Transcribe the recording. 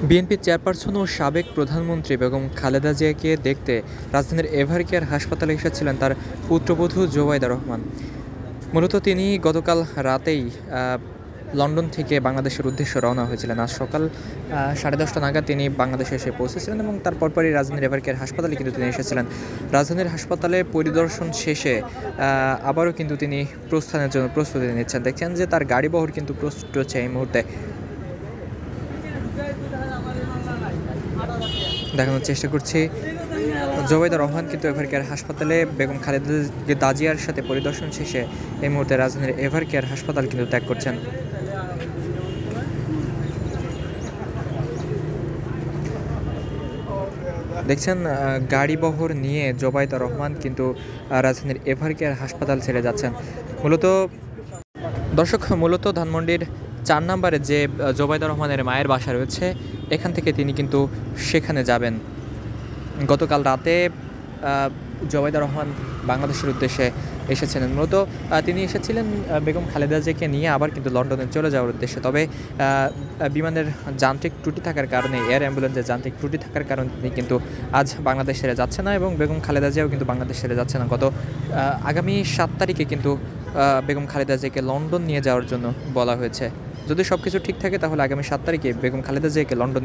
বিএনপির চেয়ারপারসন ও সাবেক প্রধানমন্ত্রী বেগম খালেদা জিয়াকে দেখতে রাজধানীর এভারকেয়ার হাসপাতালে এসেছিলেন তার পুত্রবধূ জোবাইদা রহমান। মূলত তিনি গতকাল রাতেই লন্ডন থেকে বাংলাদেশের উদ্দেশ্যে রওনা হয়েছিলেন। আজ সকাল 10:30 নাগাদ তিনি বাংলাদেশে এসে পৌঁছেছিলেন এবং তার পরপরই রাজধানীর এভারকেয়ার হাসপাতালে কিন্তু তিনি এসেছিলেন। রাজধানীর হাসপাতালে পরিদর্শন শেষে আবারও কিন্তু তিনি প্রস্থানের জন্য প্রস্তুতি নিচ্ছেন। দেখছেন যে তার গাড়িবহর কিন্তু প্রস্তুত রয়েছে এই মুহূর্তে। দেখানোর চেষ্টা করছি, জোবাইদা রহমান কিন্তু এভারকেয়ার হাসপাতালে বেগম খালেদা জিয়ার সাথে পরিদর্শন শেষে এই মুহূর্তে রাজধানীর এভারকেয়ার হাসপাতাল কিন্তু ত্যাগ করছেন। দেখছেন গাড়িবহর নিয়ে জোবাইদা রহমান কিন্তু রাজধানীর এভারকেয়ার হাসপাতাল ছেড়ে যাচ্ছেন। মূলত ধানমন্ডির 4 নম্বরে যে জোবাইদা রহমানের মায়ের বাসা রয়েছে, এখান থেকে তিনি কিন্তু সেখানে যাবেন। গতকাল রাতে জোবাইদা রহমান বাংলাদেশের উদ্দেশ্যে এসেছিলেন। মূলত তিনি এসেছিলেন বেগম খালেদা জিয়াকে নিয়ে আবার কিন্তু লন্ডনে চলে যাওয়ার উদ্দেশ্যে। তবে বিমানের যান্ত্রিক ত্রুটি থাকার কারণে, এয়ার অ্যাম্বুলেন্সের যান্ত্রিক ত্রুটি থাকার কারণে তিনি কিন্তু আজ বাংলাদেশ ছেড়ে যাচ্ছে না এবং বেগম খালেদা জিয়াও কিন্তু বাংলাদেশ ছেড়ে যাচ্ছে না। আগামী 7 তারিখে কিন্তু বেগম খালেদা জিয়াকে লন্ডন নিয়ে যাওয়ার জন্য বলা হয়েছে। যদি সব কিছু ঠিক থাকে তাহলে আগামী 7 তারিখে বেগম খালেদা জিয়াকে লন্ডন